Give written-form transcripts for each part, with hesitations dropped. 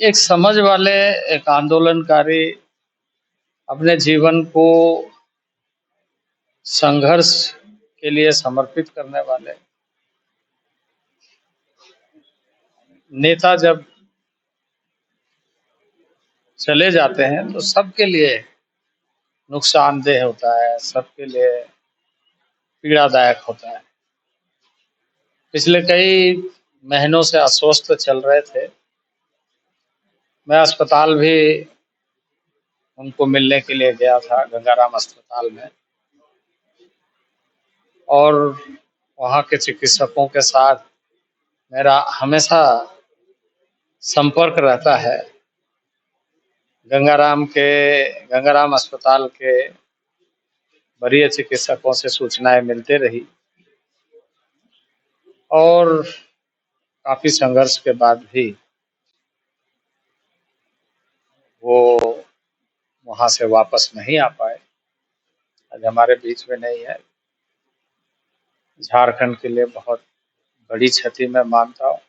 एक समझ वाले, एक आंदोलनकारी, अपने जीवन को संघर्ष के लिए समर्पित करने वाले नेता जब चले जाते हैं तो सबके लिए नुकसानदेह होता है, सबके लिए पीड़ादायक होता है। पिछले कई महीनों से अस्वस्थ चल रहे थे। मैं अस्पताल भी उनको मिलने के लिए गया था, गंगाराम अस्पताल में, और वहाँ के चिकित्सकों के साथ मेरा हमेशा संपर्क रहता है। गंगाराम अस्पताल के वरीय चिकित्सकों से सूचनाएं मिलती रही और काफी संघर्ष के बाद भी वो वहां से वापस नहीं आ पाए। आज हमारे बीच में नहीं है। झारखंड के लिए बहुत बड़ी क्षति मैं मानता हूँ।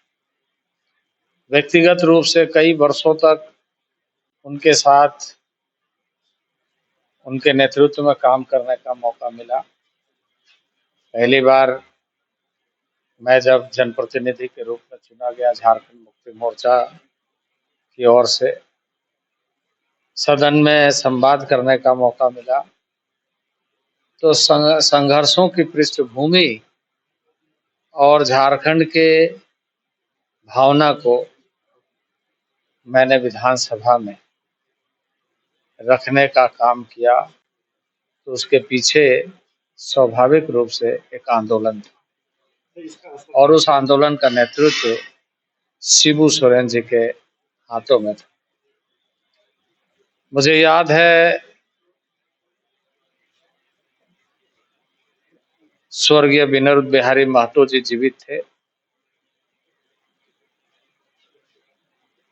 व्यक्तिगत रूप से कई वर्षों तक उनके साथ, उनके नेतृत्व में काम करने का मौका मिला। पहली बार मैं जब जनप्रतिनिधि के रूप में चुना गया झारखंड मुक्ति मोर्चा की ओर से, सदन में संवाद करने का मौका मिला, तो संघर्षों की पृष्ठभूमि और झारखंड के भावना को मैंने विधानसभा में रखने का काम किया। तो उसके पीछे स्वाभाविक रूप से एक आंदोलन था और उस आंदोलन का नेतृत्व शिबू सोरेन जी के हाथों में था। मुझे याद है स्वर्गीय विनोद बिहारी महतो जी जीवित थे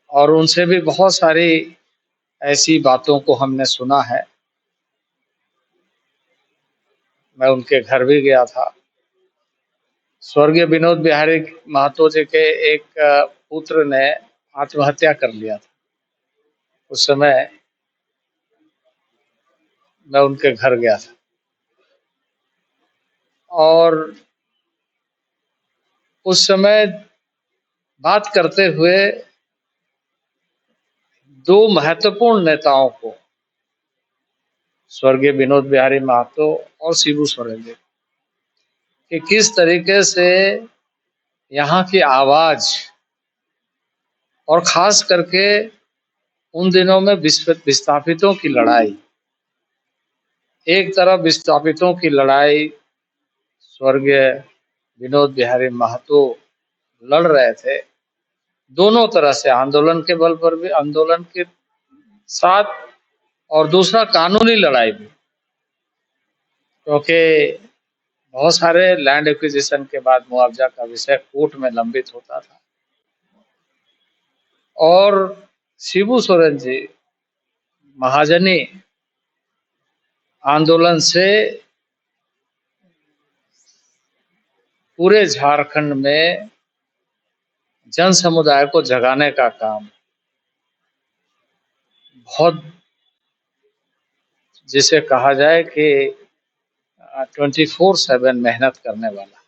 और उनसे भी बहुत सारी ऐसी बातों को हमने सुना है। मैं उनके घर भी गया था। स्वर्गीय विनोद बिहारी महतो जी के एक पुत्र ने आत्महत्या कर लिया था। उस समय मैं उनके घर गया था और उस समय बात करते हुए दो महत्वपूर्ण नेताओं को, स्वर्गीय विनोद बिहारी महतो और शिबू सोरेन जी, कि किस तरीके से यहाँ की आवाज, और खास करके उन दिनों में विस्थापितों की लड़ाई, एक तरफ विस्थापितों की लड़ाई स्वर्गीय विनोद बिहारी महतो लड़ रहे थे, दोनों तरह से आंदोलन के बल पर भी, आंदोलन के साथ, और दूसरा कानूनी लड़ाई भी, क्योंकि बहुत सारे लैंड एक्विजिशन के बाद मुआवजा का विषय कोर्ट में लंबित होता था। और शिबू सोरेन जी महाजनी आंदोलन से पूरे झारखंड में जन समुदाय को जगाने का काम, बहुत, जिसे कहा जाए कि 24/7 मेहनत करने वाला।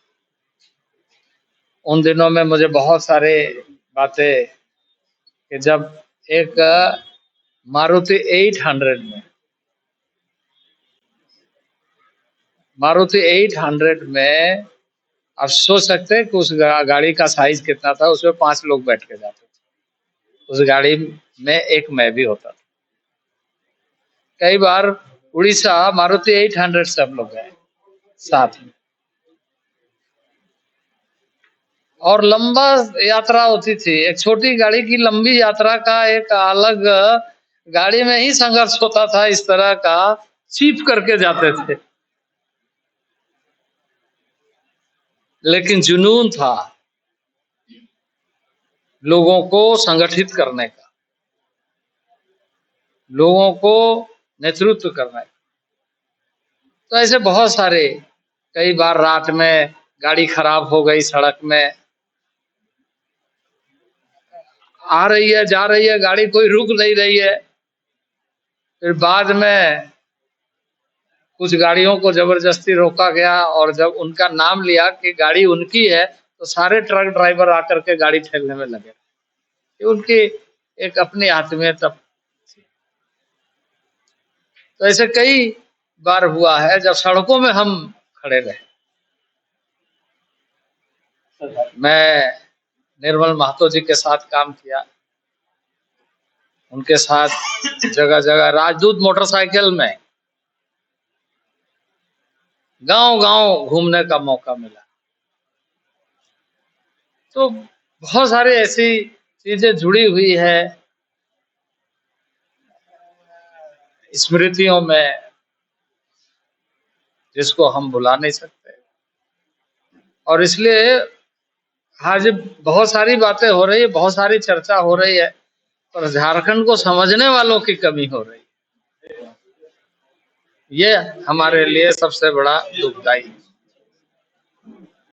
उन दिनों में मुझे बहुत सारे बातें, कि जब एक मारुति 800 में आप सोच सकते हैं कि उस गाड़ी का साइज कितना था। उसमें 5 लोग बैठ के जाते थे। उस गाड़ी में एक मैं भी होता था। कई बार उड़ीसा मारुति 800 से हम लोग गए साथ में, और लंबा यात्रा होती थी। एक छोटी गाड़ी की लंबी यात्रा का एक अलग, गाड़ी में ही संघर्ष होता था। इस तरह का चीप करके जाते थे, लेकिन जुनून था लोगों को संगठित करने का, लोगों को नेतृत्व करने का। तो ऐसे बहुत सारे, कई बार रात में गाड़ी खराब हो गई सड़क में, आ रही है जा रही है गाड़ी, कोई रुक नहीं रही है। फिर बाद में कुछ गाड़ियों को जबरदस्ती रोका गया और जब उनका नाम लिया कि गाड़ी उनकी है तो सारे ट्रक ड्राइवर आकर के गाड़ी ठेलने में लगे। ये उनकी एक अपनी आत्मीयता। तो ऐसे कई बार हुआ है जब सड़कों में हम खड़े रहे। मैं निर्मल महतो जी के साथ काम किया, उनके साथ जगह जगह राजदूत मोटरसाइकिल में गांव गांव घूमने का मौका मिला। तो बहुत सारी ऐसी चीजें जुड़ी हुई है स्मृतियों में जिसको हम भुला नहीं सकते। और इसलिए आज बहुत सारी बातें हो रही है, बहुत सारी चर्चा हो रही है, पर झारखंड को समझने वालों की कमी हो रही है। ये हमारे लिए सबसे बड़ा दुखदाई